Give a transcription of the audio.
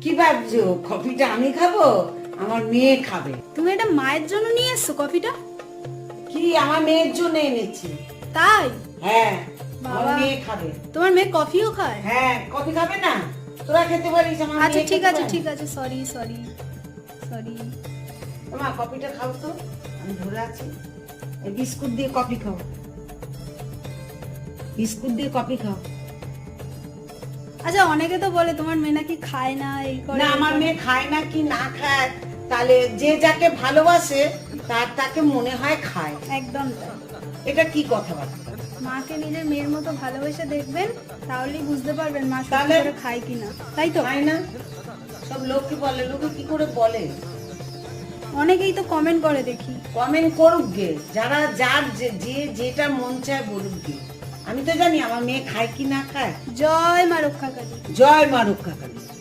কি ভাবছো কফিটা আমি খাবো আমার মেয়ে খাবে? তুমি এটা মায়ের জন্য নিয়ে এসছো কফিটা? কি আমার মেয়ের জন্য এনেছি। তাই? হ্যাঁ আমার বাবা। মেয়ে খাবে। তোমার মেয়ে কফিও খায়? হ্যাঁ কফি খাবে না? তোরা খেতে পারিস আমার আচ্ছা মেয়ে ঠিক খেতে আছে পারে? ঠিক আছে, সরি সরি সরি। তোমার কফিটা খাও তো, আমি ধরে আছি। এই বিস্কুট দিয়ে কফি খাও, বিস্কুট দিয়ে কফি খাও। আচ্ছা অনেকে তো বলে তোমার মেয়ে নাকি খায় না, এই করে না ওই আমার করে। মেয়ে খায় না কি না খায়, তাহলে যে যাকে ভালোবাসে তার তাকে মনে হয় খায়। একদম তাই। এটা কি কথাবার্তা? মাকে নিজের মেয়ের মতো ভালোবেসে দেখবেন, তাহলেই বুঝতে পারবেন মা সত্যি তাহলে? করে খায় কিনা, তাই তো? খায় না? সব লোককে বলে, লোকে কি করে বলে? অনেকেই তো কমেন্ট করে দেখি। কমেন্ট করুক গে, যারা যার যে যেটা মন চায় বলুক গে। আমি তো জানি আমার মেয়ে খায় কি না খায়। জয় মা রক্ষাকারী। জয় মা রক্ষাকালী।